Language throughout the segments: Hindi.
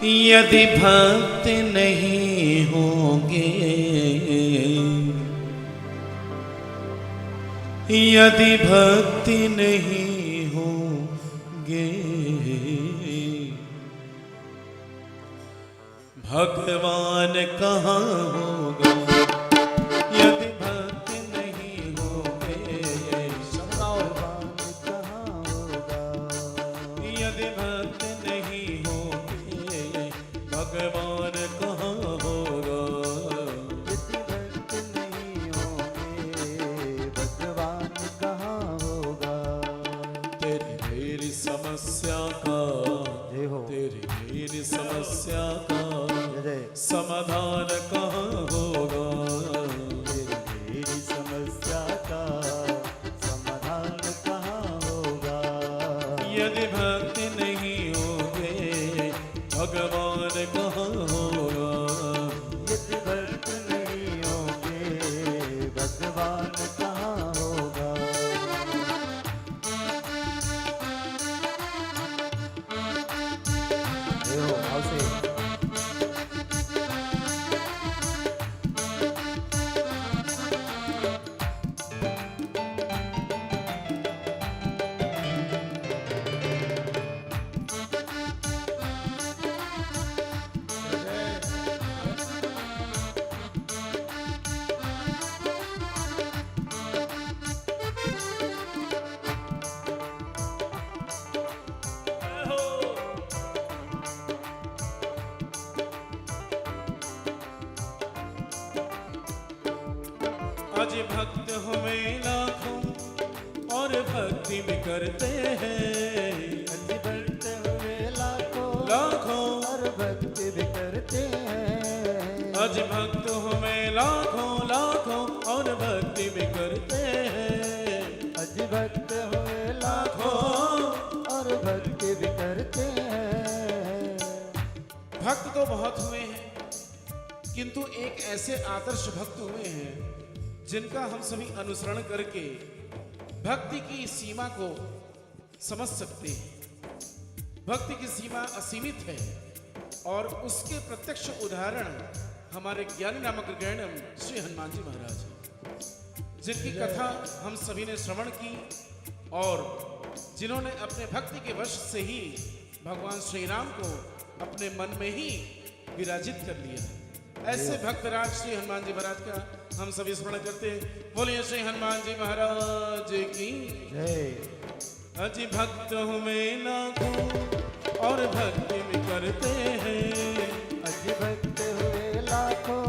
यदि भक्त नहीं होंगे, यदि भक्ति नहीं होंगे, भगवान कहाँ होगा। यदि भक्ति नहीं होंगे, भगवान कहाँ होगा। यदि भक्ति नहीं होंगे, भगवान कहाँ होगा। यदि भक्त नहीं होंगे, भगवान कहाँ होगा। तेरी मेरी समस्या का, जय हो। तेरी मेरी समस्या का जय समाधान कहाँ होगा। मेरी समस्या का समाधान कहाँ होगा। यदि भक्ति नहीं होंगे, भगवान कहाँ होगा। यदि भक्त नहीं होंगे, भगवान कहाँ होगा। जय हो। भाव से आज भक्त हमें लाखों और भक्ति भी करते हैं। अति भक्त हुए लाखों लाखों और भक्ति भी करते हैं। आज भक्त हमें लाखों लाखों और भक्ति भी करते हैं। अज भक्त हुए लाखों और भक्ति भी करते हैं। भक्त तो बहुत हुए हैं, किंतु एक ऐसे आदर्श भक्त हुए हैं जिनका हम सभी अनुसरण करके भक्ति की सीमा को समझ सकते हैं। भक्ति की सीमा असीमित है और उसके प्रत्यक्ष उदाहरण हमारे ज्ञानी नामक गृहणम श्री हनुमान जी महाराज हैं, जिनकी कथा हम सभी ने श्रवण की और जिन्होंने अपने भक्ति के वश से ही भगवान श्री राम को अपने मन में ही विराजित कर लिया। ऐसे भक्तराज श्री हनुमान जी महाराज का हम सभी स्मरण करते हैं। बोलिए श्री हनुमान जी महाराज की जय। अजी भक्त हमें लाखों और भक्ति भी करते हैं। अज भक्त हुए लाखों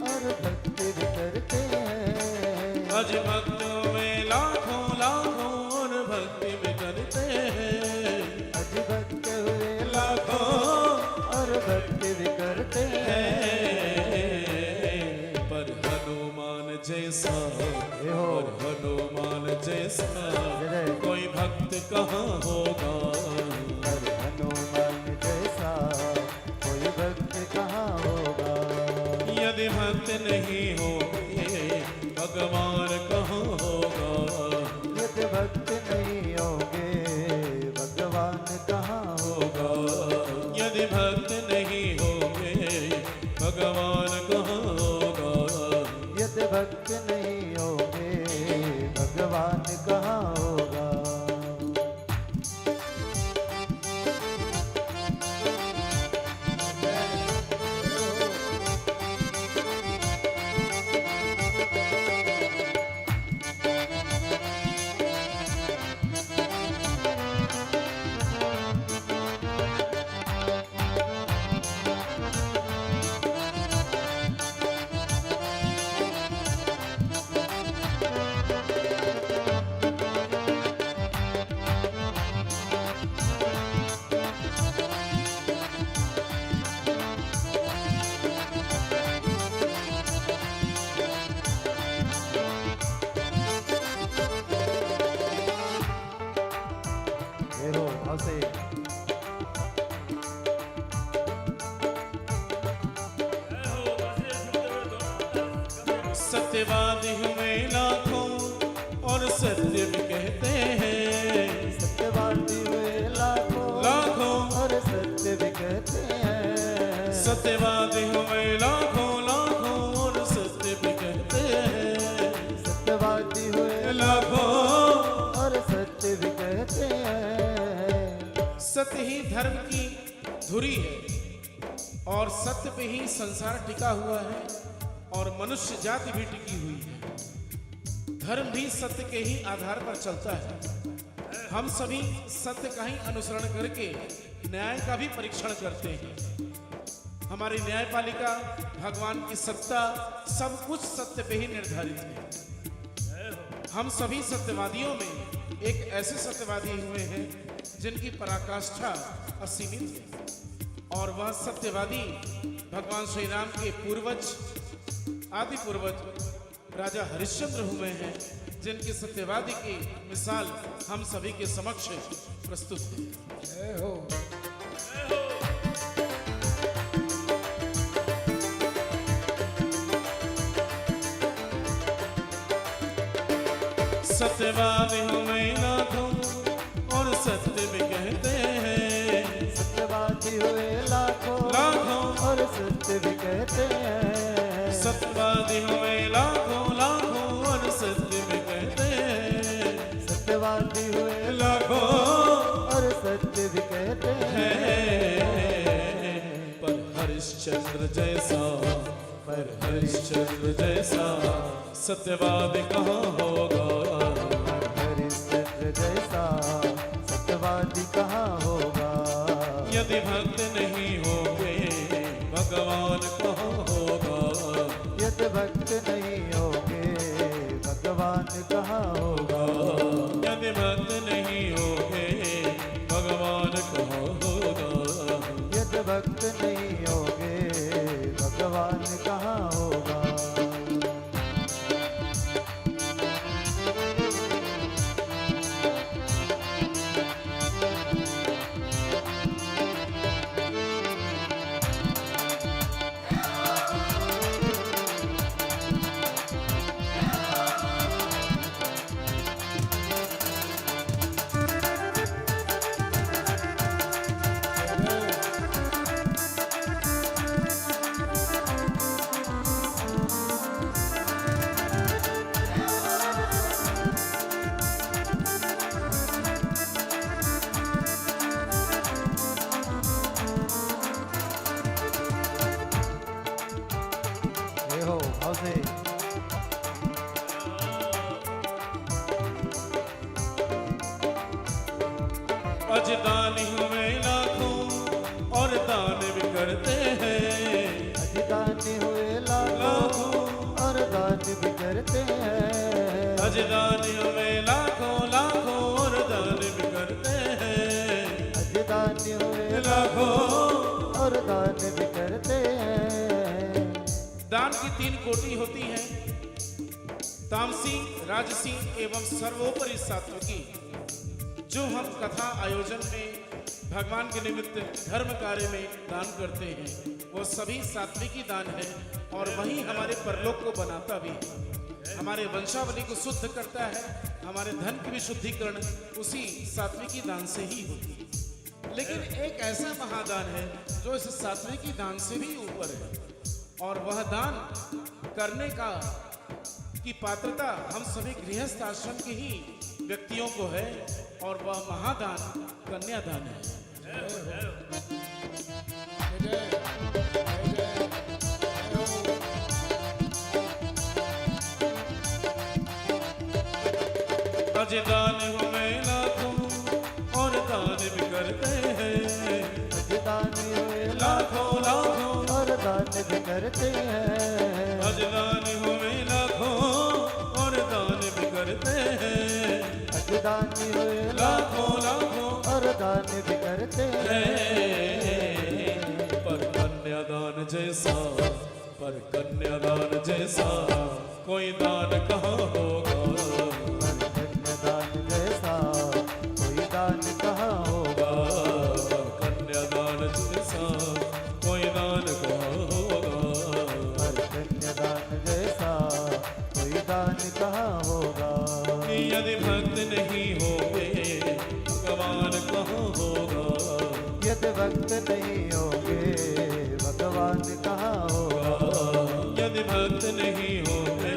और भक्ति भी करते हैं। अज भक्त हमें लाखों लाखों और भक्ति भी करते हैं। अज भक्त हुए लाखों और भक्ति भी करते हैं। पर हनुमान जैसा, ये हो। पर हनुमान जैसा जय। कोई भक्त कहाँ होगा। पर हनुमान जैसा कोई भक्त कहाँ होगा। यदि भक्त नहीं होंगे, भगवान कहाँ होगा। यदि भक्त नहीं होंगे, भगवान कहाँ होगा। यदि भक्त नहीं होंगे, भगवान कहाँ होगा। यदि भक्त नहीं होंगे, भगवान कहाँ होगा। ये हो। भाव से सत्यवादी हमें लाखों और सत्य भी कहते हैं। सत्यवादी हुए लाखों लाखों और सत्य भी कहते हैं। सत्यवादी हमें लाखों लाखों और सत्य भी कहते हैं। सत्यवादी हुए लाखों और सत्य भी कहते हैं। सत्य ही धर्म की धुरी है और सत्य पे ही संसार टिका हुआ है और मनुष्य जाति भी टिकी हुई है। धर्म भी सत्य के ही आधार पर चलता है। हम सभी सत्य का ही अनुसरण करके न्याय का भी परीक्षण करते हैं। हमारी न्यायपालिका, भगवान की सत्ता, सब कुछ सत्य पे ही निर्धारित है। हम सभी सत्यवादियों में एक ऐसे सत्यवादी हुए हैं जिनकी पराकाष्ठा असीमित है और वह सत्यवादी भगवान श्री राम के पूर्वज, आदि पूर्वज राजा हरिश्चंद्र हुए हैं, जिनकी सत्यवादी की मिसाल हम सभी के समक्ष प्रस्तुत है। जय हो। सत्यवादी हमें लाखों और सत्य भी कहते हैं। सत्यवादी हुए लाखों लाखों और सत्य भी कहते हैं। सत्यवादी हमें लाखों लाखों और सत्य भी कहते हैं। सत्यवादी हुए लाखों और सत्य भी कहते हैं। पर हरिश्चंद्र जैसा, पर हरिश्चंद्र जैसा सत्यवादी कहाँ होगा। हरिश्चंद्र जैसा सत्यवादी कहाँ होगा। यदि भक्त नहीं होंगे भगवान कहाँ होगा। यदि भक्त नहीं होंगे भगवान कहाँ होगा। यदि भक्त नहीं होंगे भगवान कहाँ होगा। यदि भक्त नहीं होंगे भगवान कहाँ होगा। ये हो भाव से अजदान हुए लाखों और दान भी करते हैं। अजदानी हुए लाखों और दान भी करते हैं। अजदान हुए लाखों लाखों और दान भी करते हैं। अजदानी हुए लाखों और दान भी करते हैं। दान की 3 कोटि होती है, तामसी, राजसी एवं सर्वोपरि सात्विकी। जो हम कथा आयोजन में भगवान के निमित्त धर्म कार्य में दान करते हैं वो सभी सात्विकी दान है और वही हमारे परलोक को बनाता भी है, हमारे वंशावली को शुद्ध करता है। हमारे धन की भी शुद्धिकरण उसी सात्विकी दान से ही होती है। लेकिन एक ऐसा महादान है जो इस सात्विकी दान से भी ऊपर है और वह दान करने का की पात्रता हम सभी गृहस्थ आश्रम के ही व्यक्तियों को है और वह महादान कन्यादान है। अजदान हमें लाखों और दान भी करते हैं। अजदानी हुए लाखों लाखों और दान भी करते हैं। अजदान हमें लाखों और दान भी करते हैं। अजदानी हुए लाखों लाखों और दान भी करते हैं। पर कन्यादान जैसा, पर कन्यादान जैसा कोई दान कहाँ होगा। कन्यादान जैसा कोई दान कहाँ होगा। कन्यादान जैसा कोई दान कहाँ होगा। कन्यादान जैसा कोई दान कहाँ होगा। यदि भक्त नहीं होंगे भगवान कहाँ होगा। यदि भक्त नहीं होंगे भगवान भगवान कहाँ होगा। यदि भक्त नहीं होंगे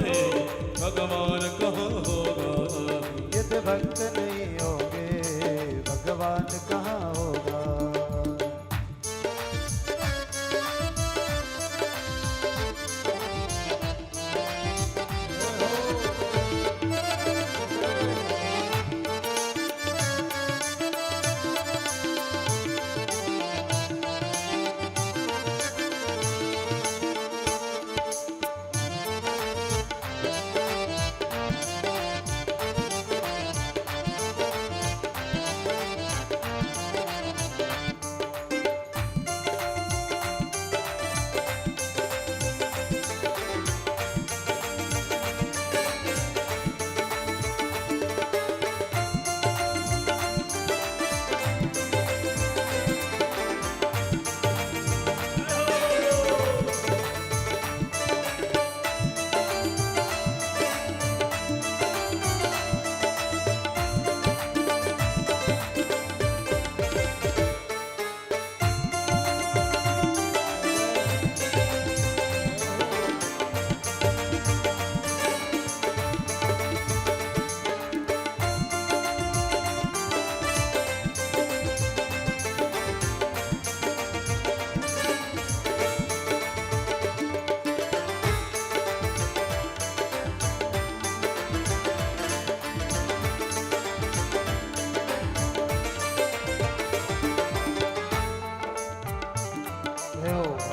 भगवान कहाँ होगा। यदि भक्त नहीं होंगे भगवान कहाँ होगा।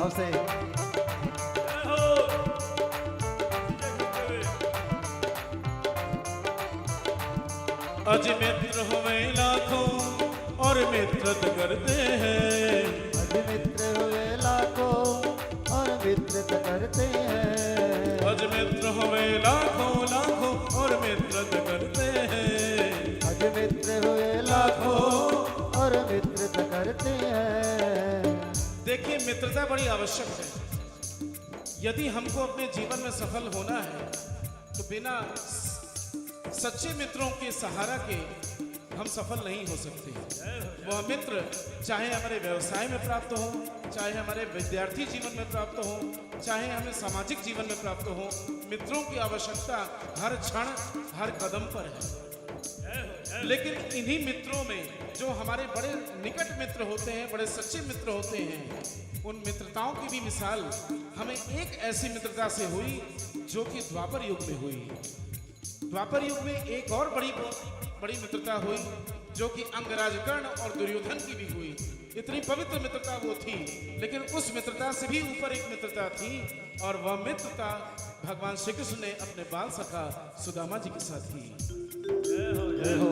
भाव से अज मित्र हुए लाखों और मित्रत करते हैं। अज मित्र हुए लाखों और मित्रत करते हैं। अज मित्र हुए लाखों लाखों और मित्रत करते हैं। अज मित्र हुए लाखों और मित्रत करते हैं। देखिए, मित्रता बड़ी आवश्यक है। यदि हमको अपने जीवन में सफल होना है तो बिना सच्चे मित्रों के सहारा के हम सफल नहीं हो सकते। वह मित्र चाहे हमारे व्यवसाय में प्राप्त हो, चाहे हमारे विद्यार्थी जीवन में प्राप्त हो, चाहे हमें सामाजिक जीवन में प्राप्त हो, मित्रों की आवश्यकता हर क्षण हर कदम पर है। लेकिन इन्हीं मित्रों में जो हमारे बड़े निकट मित्र होते हैं, बड़े सच्चे मित्र होते हैं, उन मित्रताओं की भी मिसाल हमें एक ऐसी मित्रता से हुई जो कि द्वापर युग में हुई। द्वापर युग में एक और बड़ी मित्रता हुई जो कि अंगराजकर्ण और दुर्योधन की भी हुई। इतनी पवित्र मित्रता वो थी, लेकिन उस मित्रता से भी ऊपर एक मित्रता थी, और वह मित्रता भगवान श्री कृष्ण ने अपने बाल सखा सुदामा जी के साथ की। जय हो।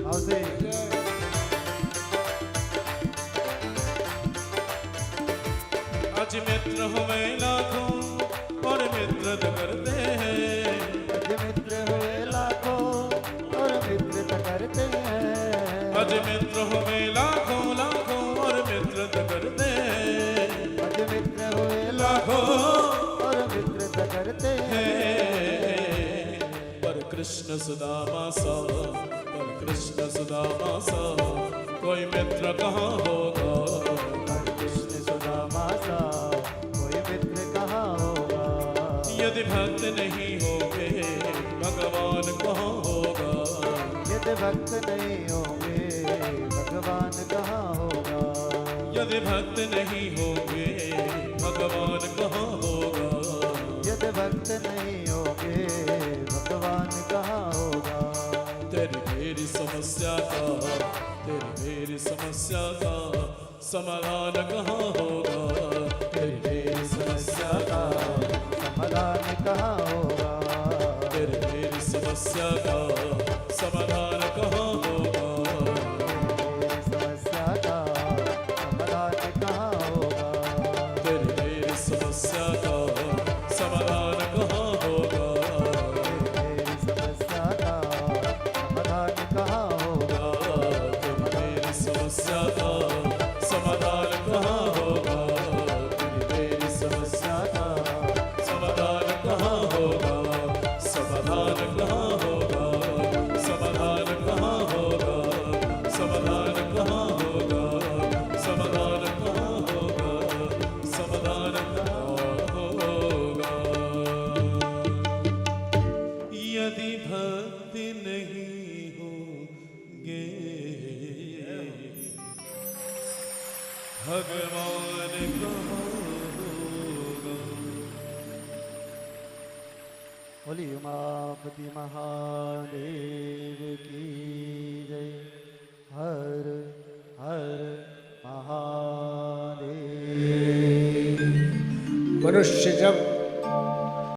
भाव से अज मित्र हुए लाखों और मित्रत करते हैं। अज मित्र हुए लाखों और मित्रत करते हैं। अज मित्र हुए लाखों लाखों और मित्रत करते हैं। अज मित्र हुए लाखों और मित्रत करते हैं। पर कृष्ण सुदामा सा, पर कृष्ण सुदामा सा कोई मित्र कहाँ होगा। पर कृष्ण सुदामा सा कोई मित्र कहाँ होगा। यदि भक्त नहीं होंगे भगवान कहाँ होगा। यदि भक्त नहीं होंगे भगवान कहाँ होगा। यदि भक्त नहीं होंगे भगवान कहाँ होगा। यदि भक्त नहीं होंगे भगवान कहाँ होगा। तेरी मेरी समस्या का, तेरी मेरी समस्या का समाधान कहाँ होगा। तेरी मेरी समस्या का समाधान कहाँ होगा। तेरी मेरी समस्या का समाधान कहाँ होगा। मेरी समस्या का समाधान कहाँ होगा। तेरी मेरी समस्या का समाधान कहाँ होगा। मेरी समस्या का समाधान कहाँ होगा। तेरी मेरी समस्या का समाधान कहाँ होगा। तेरी मेरी समस्या का समाधान कहाँ होगा। समाधान कहाँ होगा। भगवान कहाँ होगा। बोली उमापति महादेव की जय। हर हर महादेव। मनुष्य जब